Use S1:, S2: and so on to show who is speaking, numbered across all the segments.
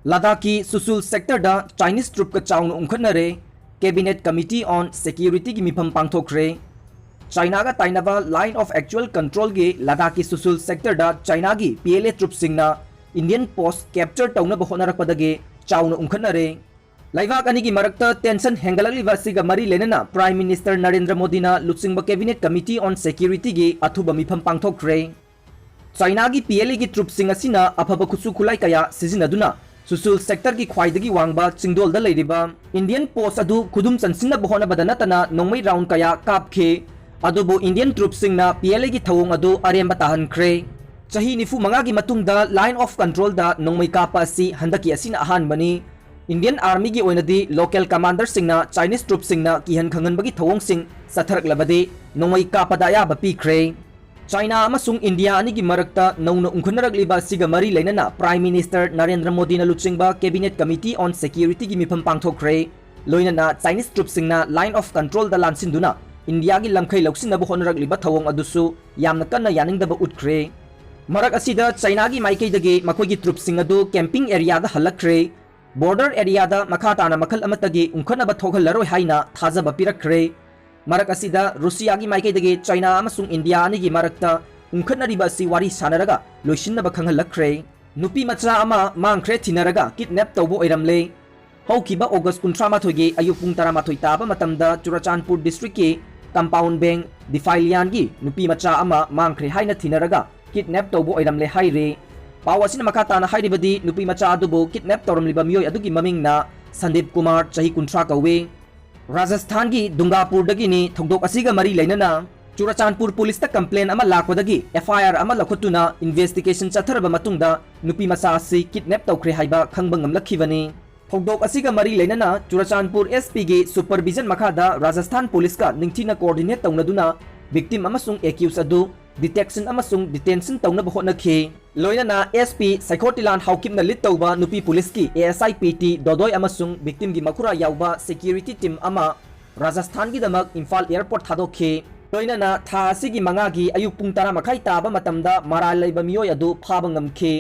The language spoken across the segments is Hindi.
S1: लद्दाख की सुसुल सेक्टर दा चाइनीज ट्रुप का चाउन उंखनरे कैबिनेट कमिटी ऑन सिक्योरिटी की मिफम पांगथोखरे चाइना का ताइनबा लाइन ऑफ एक्चुअल कंट्रोल के लद्दाख की सुसुल सेक्टर दा चाइना की पीएलए ट्रुप सिंगना इंडियन पोस्ट कैप्चर तौनब होनरकपदगे चाउन उंखनरे लाइवाक अनी की मरक्ता टेंशन हेंगलगलिबा सिगा मरी लेनना प्राइम मिनिस्टर नरेंद्र मोदी ना लुचिंगबा कैबिनेट कमिटी ऑन सिक्योरिटी की अथुबा मिफम पांगथोखरे चाइना की पीएलए की ट्रुप सिंग असिना अफब खुसु खुलाई कया सिजिनदुना सुसुल सेक्टर की ख्वाइदगी वांगबा चिंगदोल दा लेरिबा इंडियन पोस्ट अदु खुदुम चनसिन बहोनबदा नतना नोंमै राउंड कया कापखे अदुबु इंडियन ट्रुप सिंगना पीएलए की थवोंग अदु अरेंबा ताहनख्रे चाही निफु मंगा की मतुंगदा लाइन ऑफ कंट्रोल दा नोंमै कापा असि हंदकी असिना अहानबनी इंडियन आर्मी की ओइनदी लोकल कमांडर सिंगना चाइनीज ट्रुप सिंगना किहन खंगनबगी थवोंग सिंग सथरकलबदे नोंमै कापदा याबा पीख्रे चाइना अमसुंग इंडिया अनी की मरक्ता नौना उंखनरकलिबा सिगा मरी लेनना प्राइम मिनिस्टर नरेंद्र मोदी ना लुचिंगबा कैबिनेट कमिटी ऑन सिक्योरिटी की मिफम पांगथोखरे लोइनना चाइनीज ट्रुप सिंगना लाइन ऑफ कंट्रोल दा लानसिनदुना इंडिया की लमखै लौसिनबा होनरकलिबा थवोंग अदुसु यामना कन्ना यानिंगदबा उठख्रे मरक असिदा चाइना की माइकैदगे मखोगी ट्रुप सिंग अदु कैंपिंग एरिया दा हलक्ख्रे बॉर्डर एरिया दा मखा ताना मखल अमतगे उंखनबा थोखलरoi हाइना थाजबा पिरक्ख्रे मरक असिदा रूसिया की माइकैदगे चाइना अमसुंग इंडिया अनी की मरक्ता उंखनरिबा असि वारी सानरगा लोइसिनबा खंगलक्ख्रे नुपी मचा अमा मांख्रे थिनरगा किडनैप तौबो ओइरमले हौकिबा ऑगस्ट 19 गे अयुक पुंग 12 ताबा मतमदा चुराचानपुर डिस्ट्रिक्ट के कंपाउंड बैंक दिफाइलियान की नुपी मचा अमा मांख्रे हाइना थिनरगा किडनैप तौबो ओइरमले हाइरे पावसिन मखा ताना हाइरिबदी नुपी मचा अदुबो किडनैप तौरमलिबा मियोय अदुगी ममिंगना संदीप कुमार चाही 19 कौवे राजस्थान की दुंगापुरदगिनी थौदोक असिगा मरी लेनना चुराचानपुर पुलिस ता कंप्लेन अमा लाखोदगी एफआईआर अमा लखोतुना इन्वेस्टिगेशन चथरबा मतुंगदा नुपी मचा असि किडनैप तौख्रे हाइबा खंगबा ngamlakkhibani थौदोक असिगा मरी लेनना चुराचानपुर एसपी की सुपरविजन मखादा राजस्थान पुलिस का निंगथिना कोऑर्डिनेट तौनदुना विक्टिम अमसुंग एक्यूज अदु डिटेक्शन अमसुंग डिटेंशन तौनबा होनखे लोइनना एसपी साइकोटिलान हाउकिमना लिड तौबा नुपी पुलिस की एएसआई पीटी दोदोय अमसुंग विक्टिम की मखुरा याउबा सिक्योरिटी टीम अमा राजस्थान की दमक इम्फाल एयरपोर्ट थादोखे लोइनना था असिगी मंगागी अयुक पुंग 10 मखाई ताबा मतमदा माराल लैबा मियोय अदु फाबा ngamखे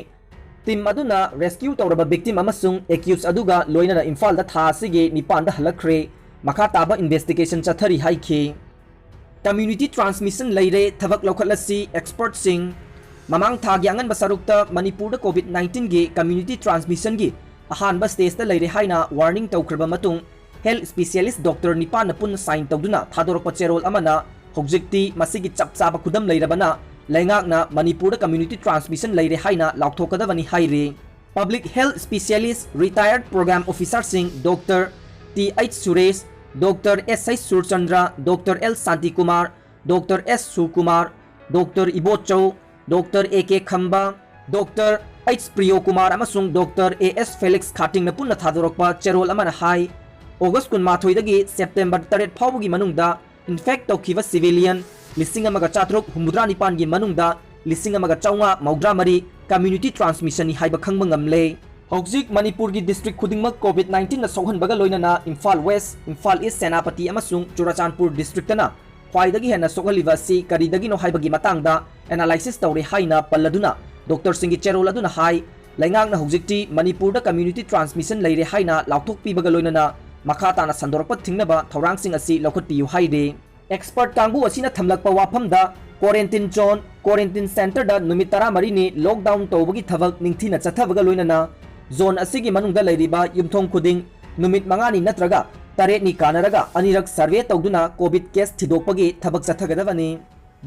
S1: टीम अदुना रेस्क्यू तौरबा विक्टिम अमसुंग एक्यूज अदुगा लोइनना इम्फाल दा था असिगे निपान दा हलखरे मखा ताबा इन्वेस्टिगेशन चथरी हाइखे कम्युनिटी ट्रांसमिशन लेरे थबक लौखलसी एक्सपर्ट सिंह ममांग थागी अंगन बसरुक्ता मणिपुर कोविड-19 की कम्युनिटी ट्रांसमिशन की अहानबा स्टेज ता लेरे हाइना वार्निंग तौखरबा मतुंग हेल्थ स्पेशलिस्ट डॉक्टर निपान पुन साइन तौदुना थादोरक चेरोल अमना होजिक्ति मसिगी चपचाबा खुदम लेरबना लैंगाकना मणिपुर कम्युनिटी ट्रांसमिशन लेरे हाइना लाउथोकदबनी हाइरे public health specialist retired programme officer Singh doctor T H. Suresh doctor S I. Surchandra doctor L. Shanti Kumar doctor S. Sukumar doctor Ibochou doctor A K. Khamba doctor H. Priyo Kumar अमसुंग डॉक्टर ए.एस. फेलिक्स खाटिंग न पुन्ना थादोरकपा चेरोल अमना हाई ऑगस्ट 19 सेप्टेम्बर 3 फाउबगी मनुंगदा इन्फेक्ट तौखिबा सिविलियन 1494 की मनुंगदा 1494 कम्युनिटी ट्रांसमिशन हाइबा खंगबा ngamle हौजिक मणिपुर की डिस्ट्रिक्ट खुदिंगमक कोविड-19 सोहनबगा लोइनना इम्फाल वेस्ट इम्फाल ईस्ट सेनापति अमसुंग चुराचानपुर डिस्ट्रिक्टना ख्वाइदगी हेना सोहलिबा सि करिदगिनो हाइबगी मतंगदा एनालाइसिस तौरे हाइना पल्लदुना डॉक्टर सिंगी चेरोल अदुना हाइ लैंगांगना हौजिकति मणिपुर दा कम्युनिटी ट्रांसमिशन लेरे हाइना लाउथोकपीबगा लोइनना मखा ताना संदोरकपा थिंगनबा थौरांगसिंग असि लौखटपियु हाइदे एक्सपर्ट कांगबु असिना थमलकपा वाफमदा क्वारंटाइन जोन क्वारंटाइन सेंटर दा नुमित 13 नि लॉकडाउन तौबगी थबक निंगथिना चथबगा लोइनना जोन असिगी मनुंगदा लेरिबा युमथोंग खुदिंग नुमित 5 नत्रगा 8 नि कानरगा अनिरक सर्वे तौदुना कोविड केस थिदोकपगी थबक चथगदबनी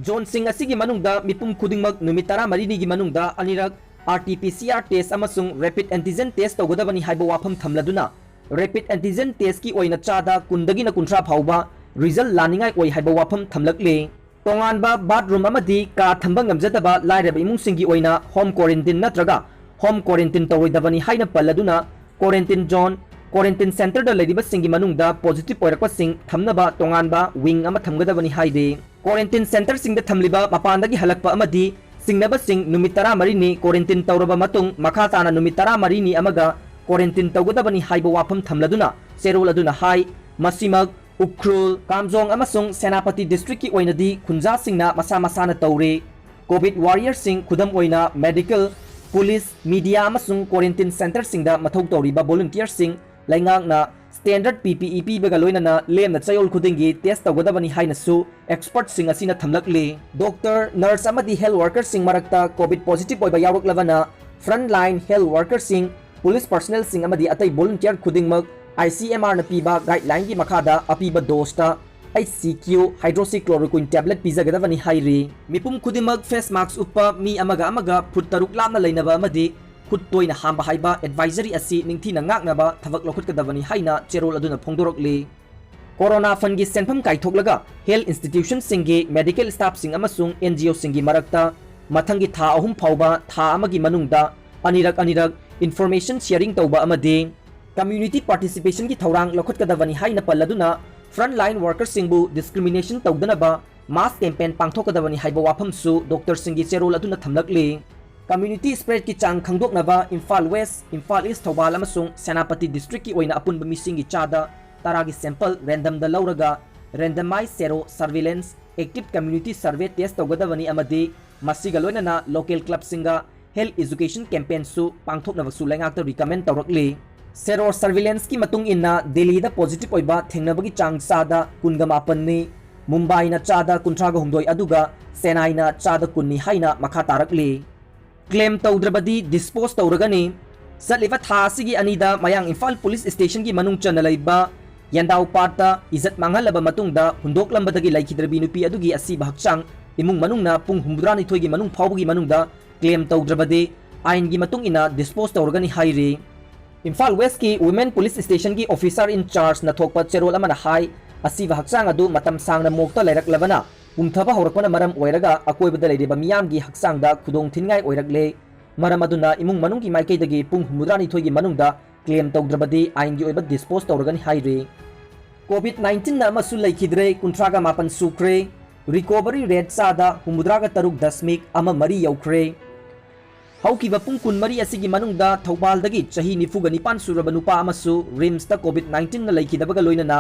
S1: जोन सिंग असिगी मनुंगदा मिपुम खुदिंगमक नुमित 13 नि गी मनुंगदा अनिरक RT-PCR टेस्ट अमसुंग रैपिड एंटीजन टेस्ट तौगदबनी हाइबो वाफम थमलदुना रैपिड एंटीजन टेस्ट की ओइना चादा 19 फाउबा रिजल्ट लानिंगाई ओइ हाइबो वाफम थमलकले तोंगानबा बाथरूम अमदी का थंबा ngamjadaba लाइरब इमुंगसिंगी ओइना होम क्वारंटाइन नत्रगा होम क्वारंटाइन तौरोइदबनी हाइना पल्लदुना क्वारंटाइन जोन क्वारंटाइन सेंटर दा लेरिबा सिंगी मनुंगदा पॉजिटिव ओइरकपा सिंग थमनबा तोंगानबा विंग अमा थमगदबनी हाइदे क्वारंटाइन सेंटर सिंग दा थमलिबा मपानदगी हलकपा अमदी सिंगनबा सिंग नुमित 13 नि क्वारंटाइन तौरबा मतुंग मखा ताना नुमित 13 नि अमगा क्वारंटाइन तौगदबनी हाइबा वाफम थमलदुना सेरोल अदुना हाइ मसिमग उख्रुल कामजोंग अमसुंग सेनापति डिस्ट्रिक्ट की ओइनदी खुंजा सिंगना मसा मसाना तौरे कोविड वॉरियर सिंग खुदम ओइना मेडिकल पुलिस मीडिया अमसुंग क्वारंटाइन सेंटर सिंगदा मथौ तौरिबा वॉलंटियर सिंग लाइंगांगना स्टैंडर्ड PPE पीबगा लोइनना लेमना चयोल खुदिंगी टेस्ट तौगदबनी हाइनसु एक्सपर्ट सिंग असिना थमलकली डॉक्टर नर्स अमदी हेल्थ वर्कर सिंग मरक्ता कोविड पॉजिटिव ओइबा यावरकलबना फ्रंट लाइन हेल्थ वर्कर सिंग पुलिस पर्सनल सिंग अमदी अतै वॉलंटियर खुदिंगमक ICMR न पीबा गाइडलाइन की मखादा अपीबा दोस्ता ICQ हाइड्रोक्सीक्लोरोक्विन टैबलेट पीजगदबनी हाइरी मिपुम खुदिमक फेस मास्क उप्पा मी अमगा अमगा फुट तरुक लामना लैनबा अमदी खुद तोइना हांबा हाइबा एडवाइजरी असि निंगथीना ngaknaba थबक लखुटकदबनी हाइना चेरोल अदुना फोंदोरकली कोरोना फंड की सेंफम काइथोकलगा हेल्थ इंस्टीट्यूशन सिंगी मेडिकल स्टाफ सिंग अमसुंग NGO सिंगी मरक्ता मथंगी था अहुम फाउबा था अमगी मनुंगदा अनिरक इंफॉर्मेशन शेयरिंग तौबा अमदी कम्युनिटी पार्टिसिपेशन की थौरांग लखुटकदबनी हाइना पल्लदुना फ्रंट लाइन वर्कर सिंगबु डिस्क्रिमिनेशन तौदनबा मास कैंपेन पांथोकदबनी हाइबा वाफमसु डॉक्टर सिंगी चेरोल अदुना थमलकली कम्युनिटी स्प्रेड की चांग खंगदोकनबा इम्फाल वेस्ट इम्फाल ईस्ट थौबाल अमसुंग सेनापति डिस्ट्रिक्ट की ओइना अपुनबा मिसिंगी चादा तारागी सैंपल रैंडम द लौरगा randomise sero surveillance active community survey test तौगदबनी अमदी मसिगा लोइनना लोकल क्लब सिंगा हेल्थ एजुकेशन कैंपेन सु पांथोकनबसु लैंगाक्ता रिकमेंड तौरकली सेरो सर्विलेंस की मतुंग इन्ना दिल्ली दा पॉजिटिव ओइबा थेंगनबगी चांग चादा 19 मुंबई ना चादा 38 अदुगा सेनाई ना चादा 19 हाइना मखा तारकली क्लेम तौद्रबदी डिस्पोज तौरगनी सलिबा था सिगी अनिदा मयांग इम्फाल पुलिस स्टेशन की मनुंग चन लैबा यंदाउ पाटा इज्जत मांगलबा मतुंगदा हुंदोकलंबदगी लैखिद्रबी नुपी अदुगी असिबा हक्चांग इमुंग मनुंगना पुंग 19 की मनुंग फावबगी मनुंगदा क्लेम तौद्रबदी आइन की मतुंग इना डिस्पोज तौरगनी हाइरी इम्फाल वेस्ट की वुमेन पुलिस स्टेशन की officer in charge नथोकपा चेरोल Amna high असिबा हक्चांग अदु मतम सांगना मोक्ता लैरकलबना पुंथबा हौरकपना मरम ओइरगा अकोइबदा लैरिबा मियामगी हक्सांगदा खुदोंग थिनगाय ओइरकले मरम अदुना इमुंग मनुंग की माइकैदगी पुंग 19 की मनुंगदा क्लेम तौद्रबदी आइनगी ओइबा डिस्पोज तौरगनी हाइरे कोविड-19 ना मसु लैखिद्रे 19 सुख्रे रिकवरी रेट चादा 93.3 यौख्रे हौकिबा पुंग 20 असिगी मनुंगदा थौबालदगी चही 94 सुरबा नुपा अमसु रिम्सता कोविड-19 ना लैखिदबगा लोइनना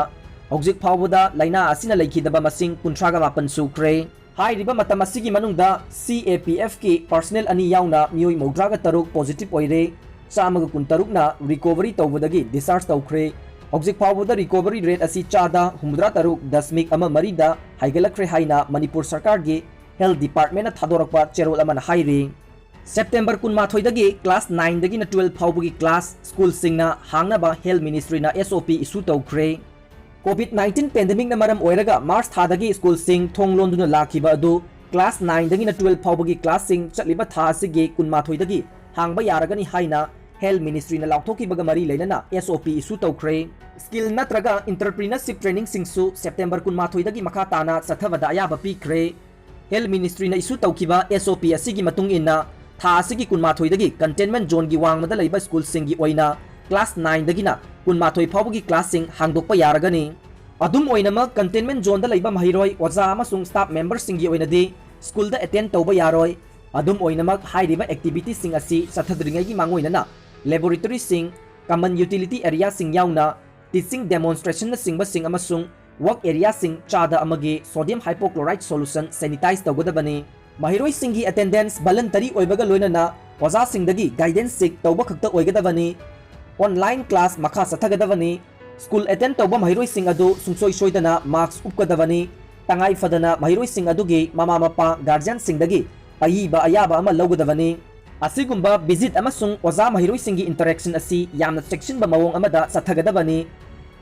S1: हौजिक फावबदा लाइना असिना लैखिदबा मसिंग 19 सुख्रे हाइरिबा मतम असिगी मनुंगदा CAPF की पर्सनल अनि याउना मियोय 93 पॉजिटिव ओइरे 113 ना रिकवरी तौबदगी डिस्चार्ज तौख्रे हौजिक फावबदा रिकवरी रेट असि चादा 93.1 दा हाइगलख्रे हाइना मणिपुर सरकार की हेल्थ डिपार्टमेंट थादोरकपा चेरोल अमना हाइरे सेप्टेम्बर 19 दगी क्लास 9 दगी 12 फावबगी क्लास स्कूल सिंगना हांगनबा हेल्थ मिनिस्ट्री ना SOP इशू तौख्रे कोविड-19 पेंडेमिक ना मरम ओइरगा मार्च थादगी स्कूल सिंग थोंगलोंदुना लाखिबा अदु क्लास 9 दगी 12 फावबगी क्लास सिंग चटलिबा था सिगी 19 दगी हांगबा यारगनी हाइना हेल्थ मिनिस्ट्री ना लाउथोकिबगा मरी लेनना SOP इशू तौख्रे स्किल नत्रगा एंटरप्रेन्योरशिप ट्रेनिंग सिंगसु सेप्टेम्बर 19 दगी मखा ताना सथबदा अयाबा पीख्रे हेल्थ मिनिस्ट्री ना इशू तौकिबा SOP असिगी मतुंग इन्ना था असिगी 19 दगी कंटेनमेंट जोन की वांगमदा लैबा स्कूल सिंगी ओइना क्लास 9 दगिना 19 फावबगी क्लास सिंग हांगदोकपा यारगनी अदुम ओइनमक कंटेनमेंट जोन दा लैबा महिरोय ओजा अमसुंग स्टाफ मेंबर सिंगी ओइनदी स्कूल दा अटेंड तौबा यारोय अदुम ओइनमक हाइरिबा एक्टिविटी सिंग असि सथद्रिंगैगी मांगोइनना लेबोरेटरी सिंग कॉमन यूटिलिटी एरिया सिंग याउना टीचिंग डेमोन्स्ट्रेशन ना सिंगबा सिंग अमसुंग वर्क एरिया सिंग चादा अमगे सोडियम हाइपोक्लोराइड सॉल्यूशन सैनिटाइज तौगदबनी महिरोय सिंगी अटेंडेंस वॉलंटरी ओइबगा लोइनना ओजा सिंगदगी गाइडेंस सिक तौबा खक्ता ओइगदबनी ऑनलाइन क्लास मखा सथगदबनी स्कूल अटेंड तौबा महिरोय सिंग अदु सुंसोय सोइदना मार्क्स उपकदबनी तंगाई फदना महिरोय सिंग अदुगी मामा मपा गार्जियन सिंगदगी अयीबा अयाबा अमा लौगदबनी असिगुंबा विजिट अमसुंग ओजा महिरोय सिंगी इंटरेक्शन असि यामना सेक्शनबा मवोंग अमदा सथगदबनी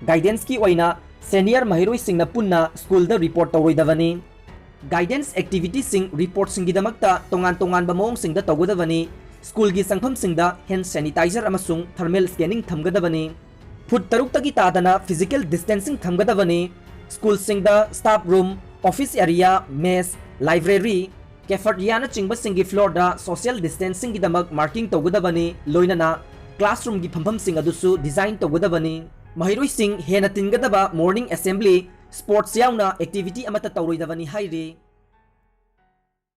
S1: गाइडेंस की ओइना सीनियर महिरोय सिंगना पुन्ना स्कूल दा रिपोर्ट तौरोइदबनी गाइडेंस एक्टिविटी सिंग रिपोर्ट सिंगीदमक्ता तोंगान तोंगानबा मवोंग सिंगदा तौगदबनी स्कूल की संगफम सिंगदा हैंड सैनिटाइजर अमसुंग थर्मल स्कैनिंग थमगदबनी फुट 6 तगी तादना फिजिकल डिस्टेंसिंग थमगदबनी स्कूल सिंगदा staff room office area mess library cafeteria चिंबा सिंगी फ्लोर दा सोशल डिस्टेंसिंग की दमक मार्किंग तौगदबनी लोइनना क्लासरूम की फंफम सिंग अदुसु डिजाइन तौगदबनी महिरोय सिंग हेना तिनगदबा मॉर्निंग असेंबली स्पोर्ट्स याउना एक्टिविटी अमता तौरोइदबनी हाइरे।